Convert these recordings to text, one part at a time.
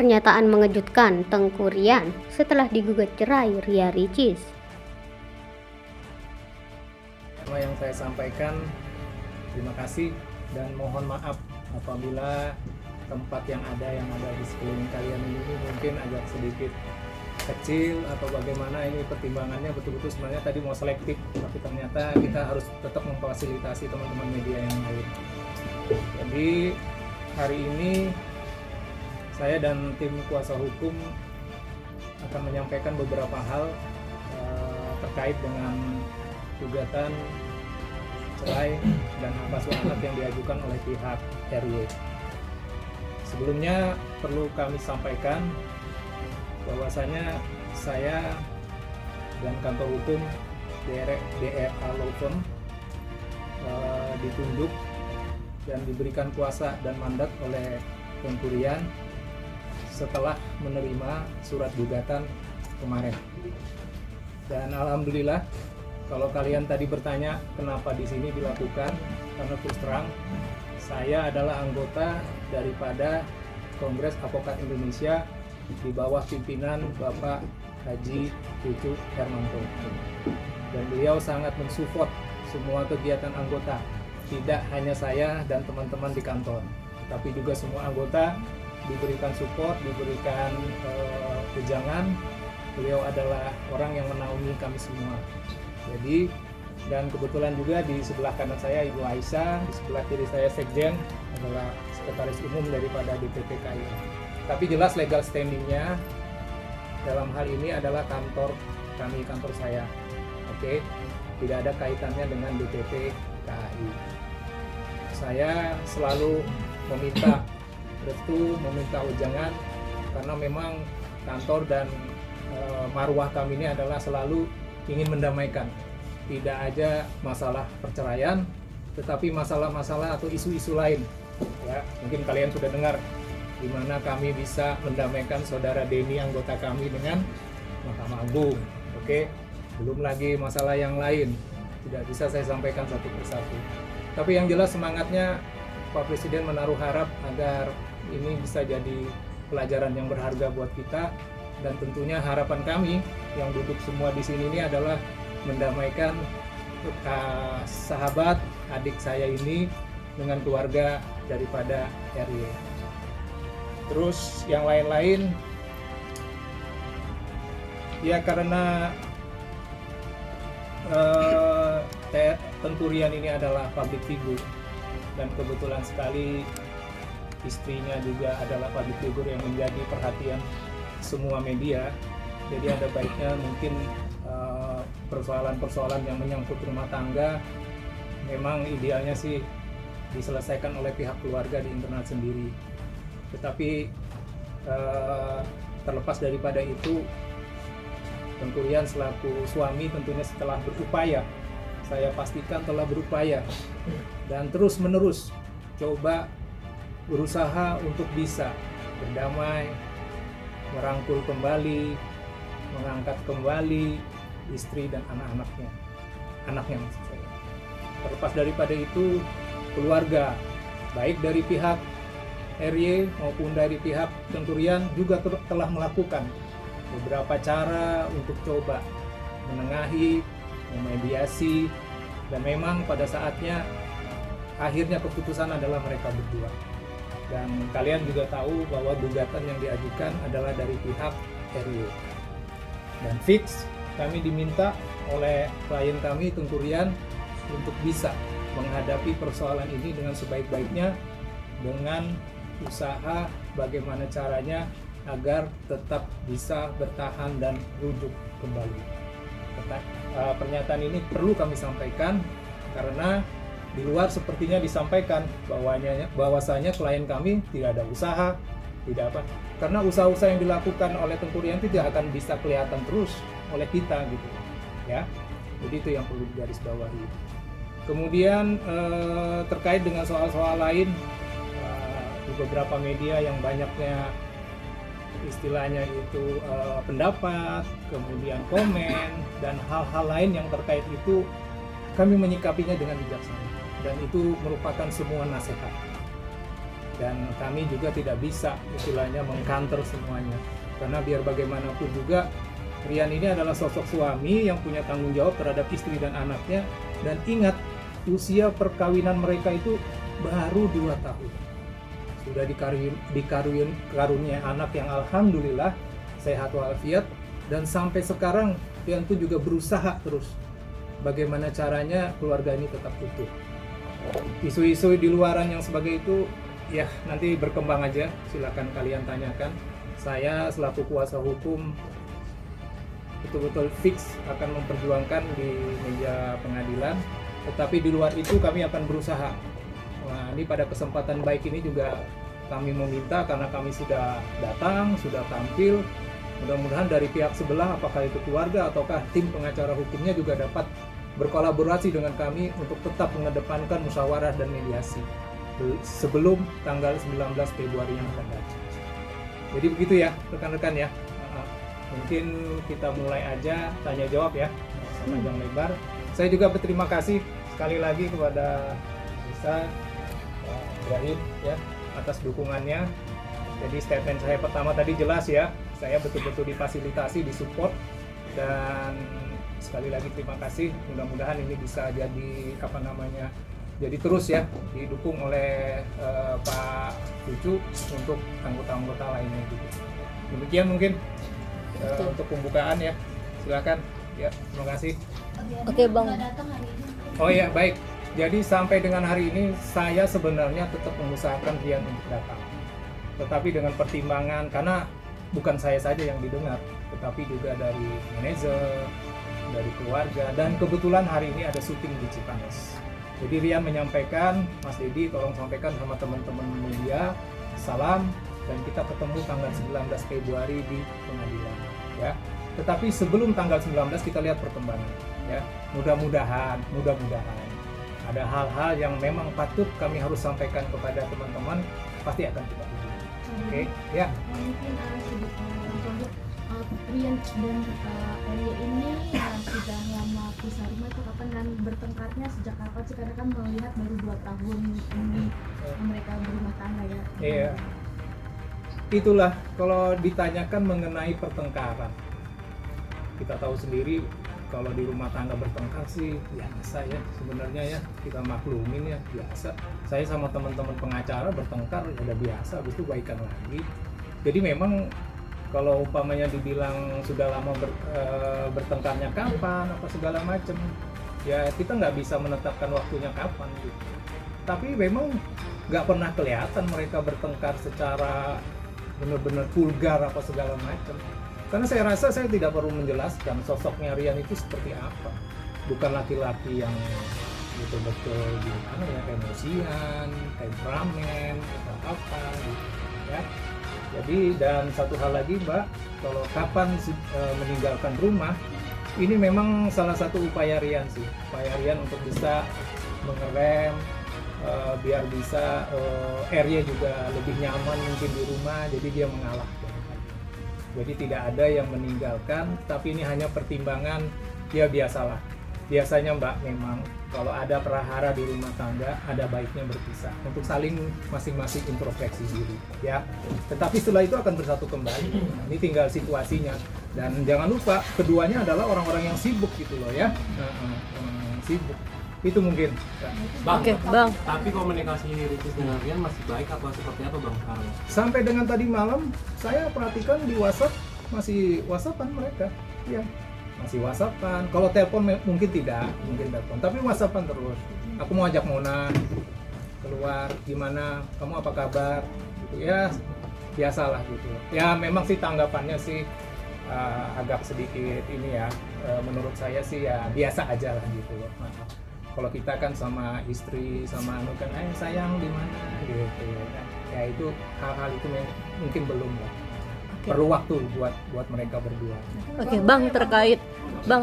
Pernyataan mengejutkan Tengku Ryan setelah digugat cerai Ria Ricis. Yang saya sampaikan, terima kasih dan mohon maaf apabila tempat yang ada di sekeliling kalian ini mungkin agak sedikit kecil atau bagaimana. Ini pertimbangannya betul-betul sebenarnya tadi mau selektif, tapi ternyata kita harus tetap memfasilitasi teman-teman media yang lain. Jadi hari ini saya dan tim kuasa hukum akan menyampaikan beberapa hal terkait dengan gugatan cerai dan hak asuh anak yang diajukan oleh pihak RY. Sebelumnya perlu kami sampaikan bahwasanya saya dan kantor hukum DRA Law Firm ditunjuk dan diberikan kuasa dan mandat oleh Tengku Ryan setelah menerima surat gugatan kemarin. Dan alhamdulillah, kalau kalian tadi bertanya kenapa di sini dilakukan, karena terus terang saya adalah anggota daripada Kongres Advokat Indonesia di bawah pimpinan Bapak Haji Cucu Hermanto. Dan beliau sangat mensupport semua kegiatan anggota, tidak hanya saya dan teman-teman di kantor, tapi juga semua anggota diberikan support, diberikan wejangan. Beliau adalah orang yang menaungi kami semua. Jadi, dan kebetulan juga di sebelah kanan saya Ibu Aisyah, di sebelah kiri saya Sekjen adalah Sekretaris Umum daripada DPP KAI. Tapi jelas legal standingnya dalam hal ini adalah kantor kami, kantor saya. Oke, tidak ada kaitannya dengan DPP KAI. Saya selalu meminta restu, meminta wejangan, karena memang kantor dan marwah kami ini adalah selalu ingin mendamaikan. Tidak aja masalah perceraian, tetapi masalah-masalah atau isu-isu lain. Ya, mungkin kalian sudah dengar di mana kami bisa mendamaikan saudara Denny anggota kami dengan Mahkamah Agung. Oke, belum lagi masalah yang lain. Tidak bisa saya sampaikan satu persatu. Tapi yang jelas semangatnya Pak Presiden menaruh harap agar ini bisa jadi pelajaran yang berharga buat kita, dan tentunya harapan kami yang duduk semua di sini ini adalah mendamaikan sahabat adik saya ini dengan keluarga daripada RY. Terus yang lain-lain ya, karena Tengku Ryan ini adalah public figure, dan kebetulan sekali istrinya juga adalah public figure yang menjadi perhatian semua media. Jadi ada baiknya mungkin persoalan-persoalan yang menyangkut rumah tangga memang idealnya sih diselesaikan oleh pihak keluarga di internal sendiri. Tetapi terlepas daripada itu, Tengku Ryan selaku suami tentunya setelah berupaya, saya pastikan telah berupaya dan terus menerus coba berusaha untuk bisa berdamai, merangkul kembali, mengangkat kembali istri dan anaknya maksud saya. Terlepas daripada itu, keluarga baik dari pihak RY maupun dari pihak Tengku Ryan juga telah melakukan beberapa cara untuk coba menengahi, memediasi, dan memang pada saatnya akhirnya keputusan adalah mereka berdua. Dan kalian juga tahu bahwa gugatan yang diajukan adalah dari pihak RY. Dan fix kami diminta oleh klien kami Tengku Ryan untuk bisa menghadapi persoalan ini dengan sebaik-baiknya, dengan usaha bagaimana caranya agar tetap bisa bertahan dan rujuk kembali. Pernyataan ini perlu kami sampaikan karena di luar sepertinya disampaikan bahwasanya klien kami tidak ada usaha, tidak apa. Karena usaha-usaha yang dilakukan oleh Tengku Ryan tidak akan bisa kelihatan terus oleh kita gitu. Ya. Jadi itu yang perlu digarisbawahi. Kemudian terkait dengan soal-soal lain, di beberapa media yang banyaknya istilahnya itu pendapat, kemudian komen, dan hal-hal lain yang terkait itu, kami menyikapinya dengan bijaksana, dan itu merupakan semua nasihat. Dan kami juga tidak bisa istilahnya mengkanter semuanya, karena biar bagaimanapun juga Rian ini adalah sosok suami yang punya tanggung jawab terhadap istri dan anaknya. Dan ingat, usia perkawinan mereka itu baru 2 tahun. Sudah dikarunia anak yang alhamdulillah sehat walafiat. Dan sampai sekarang Rian tuh juga berusaha terus bagaimana caranya keluarga ini tetap utuh. Isu-isu di luaran yang sebagai itu ya nanti berkembang aja, silakan kalian tanyakan. Saya selaku kuasa hukum betul-betul fix akan memperjuangkan di meja pengadilan, tetapi di luar itu kami akan berusaha. Nah, ini pada kesempatan baik ini juga kami meminta, karena kami sudah datang, sudah tampil, mudah-mudahan dari pihak sebelah, apakah itu keluarga ataukah tim pengacara hukumnya juga dapat berkolaborasi dengan kami untuk tetap mengedepankan musyawarah dan mediasi sebelum tanggal 19 Februari yang akan datang. Jadi begitu ya rekan-rekan ya. Mungkin kita mulai aja tanya jawab ya, panjang lebar. Saya juga berterima kasih sekali lagi kepada Lisa, Ibrahim ya atas dukungannya. Jadi statement saya pertama tadi jelas ya, saya betul-betul difasilitasi, disupport, dan sekali lagi terima kasih. Mudah-mudahan ini bisa jadi jadi terus ya didukung oleh Pak Cucu untuk anggota-anggota lainnya gitu. Demikian mungkin untuk pembukaan ya, silakan ya, terima kasih. Oke Bang. Oh ya baik, jadi sampai dengan hari ini saya sebenarnya tetap mengusahakan Rian untuk datang, tetapi dengan pertimbangan, karena bukan saya saja yang didengar, tetapi juga dari manajer, dari keluarga, dan kebetulan hari ini ada syuting di Cipanas. Jadi Rian menyampaikan, Mas Dedi tolong sampaikan sama teman-teman media, salam, dan kita ketemu tanggal 19 Februari di pengadilan ya. Tetapi sebelum tanggal 19 kita lihat perkembangan ya. Mudah-mudahan ada hal-hal yang memang patut kami harus sampaikan kepada teman-teman, pasti akan kita uji. Oke, ya. Mungkin untuk Rian dan Eri ini sudah lama pisah rumah itu kapan, dan bertengkarnya sejak kapan sih? Karena kan melihat baru 2 tahun ini mereka berumah tangga ya. Iya. Itulah kalau ditanyakan mengenai pertengkaran, kita tahu sendiri kalau di rumah tangga bertengkar sih biasa ya, sebenarnya ya, kita maklumin ya, biasa. Saya sama teman-teman pengacara bertengkar ya udah biasa, habis itu baikan lagi. Jadi memang kalau umpamanya dibilang sudah lama bertengkarnya kapan apa segala macam, ya kita nggak bisa menetapkan waktunya kapan gitu. Tapi memang nggak pernah kelihatan mereka bertengkar secara benar-benar vulgar apa segala macam. Karena saya rasa saya tidak perlu menjelaskan sosoknya Rian itu seperti apa. Bukan laki-laki yang betul-betul gimana ya, emosian, temperamen atau apa gitu ya. Jadi, dan satu hal lagi Mbak, kalau kapan meninggalkan rumah, ini memang salah satu upaya Rian sih. Upaya Rian untuk bisa mengerem, biar bisa area juga lebih nyaman mungkin di rumah, jadi dia mengalah. Jadi tidak ada yang meninggalkan, tapi ini hanya pertimbangan ya biasalah. Biasanya Mbak, memang kalau ada prahara di rumah tangga, ada baiknya berpisah untuk saling masing-masing introspeksi diri ya. Tetapi setelah itu akan bersatu kembali. Nah, ini tinggal situasinya, dan jangan lupa keduanya adalah orang-orang yang sibuk gitu loh ya. Sibuk. Itu mungkin. Bang, Oke, Bang. Tapi komunikasi Ricis dengan Rian masih baik apa seperti apa Bang sekarang? Sampai dengan tadi malam saya perhatikan di WhatsApp masih WhatsAppan mereka. Ya, masih WhatsAppan. Kalau telepon mungkin tidak, mungkin telepon. Tapi WhatsAppan terus. Aku mau ajak Mona keluar, gimana? Kamu apa kabar? Gitu ya, biasalah gitu. Ya memang sih tanggapannya sih agak sedikit ini ya. Menurut saya sih ya biasa aja lah gitu loh. Kalau kita kan sama istri, sama anu kan, sayang di mana gitu ya, itu hal-hal itu mungkin belum lah. Perlu waktu buat mereka berdua. Oke, Bang,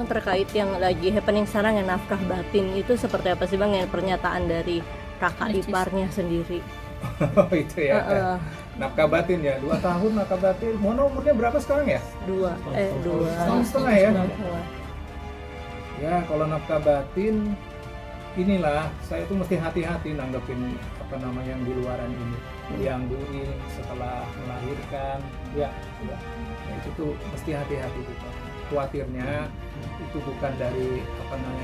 terkait yang lagi happening sekarang yang nafkah batin itu seperti apa sih Bang, yang pernyataan dari kakak iparnya sendiri? Itu ya. Nafkah batin ya, 2 tahun nafkah batin. Mona umurnya berapa sekarang ya? 2 setengah ya. Ya, kalau nafkah batin inilah saya tuh mesti hati-hati nanggepin apa namanya yang di luaran ini. dianggurin setelah melahirkan, ya itu tuh mesti hati-hati kita. Khawatirnya itu bukan dari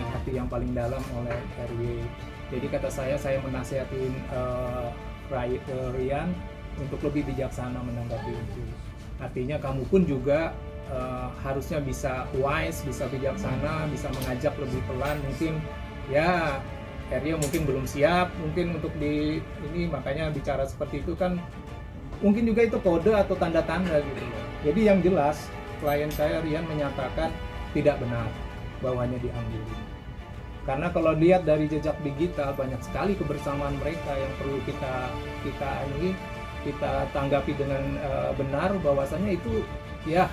hati yang paling dalam oleh RY. Jadi kata saya menasihatin Rian untuk lebih bijaksana menanggapi itu. Artinya kamu pun juga harusnya bisa wise, bisa bijaksana, bisa mengajak lebih pelan. Mungkin ya Rio mungkin belum siap mungkin untuk ini, makanya bicara seperti itu kan mungkin juga itu kode atau tanda-tanda gitu. Jadi yang jelas klien saya Rian menyatakan tidak benar bahwa hanya diambil. Karena kalau lihat dari jejak digital banyak sekali kebersamaan mereka yang perlu kita tanggapi dengan benar, bahwasannya itu ya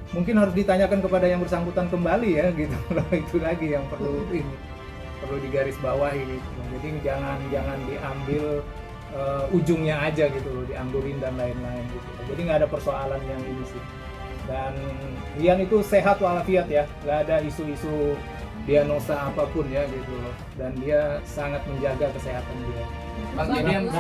mungkin harus ditanyakan kepada yang bersangkutan kembali ya gitu. Itu lagi yang perlu digarisbawahi gitu. Jadi jangan diambil ujungnya aja gitu, dianggurin dan lain-lain gitu. Jadi nggak ada persoalan yang ini sih. Dan Rian itu sehat walafiat ya, nggak ada isu-isu diagnosa apapun ya gitu. Dan dia sangat menjaga kesehatan dia. Bang, jadi yang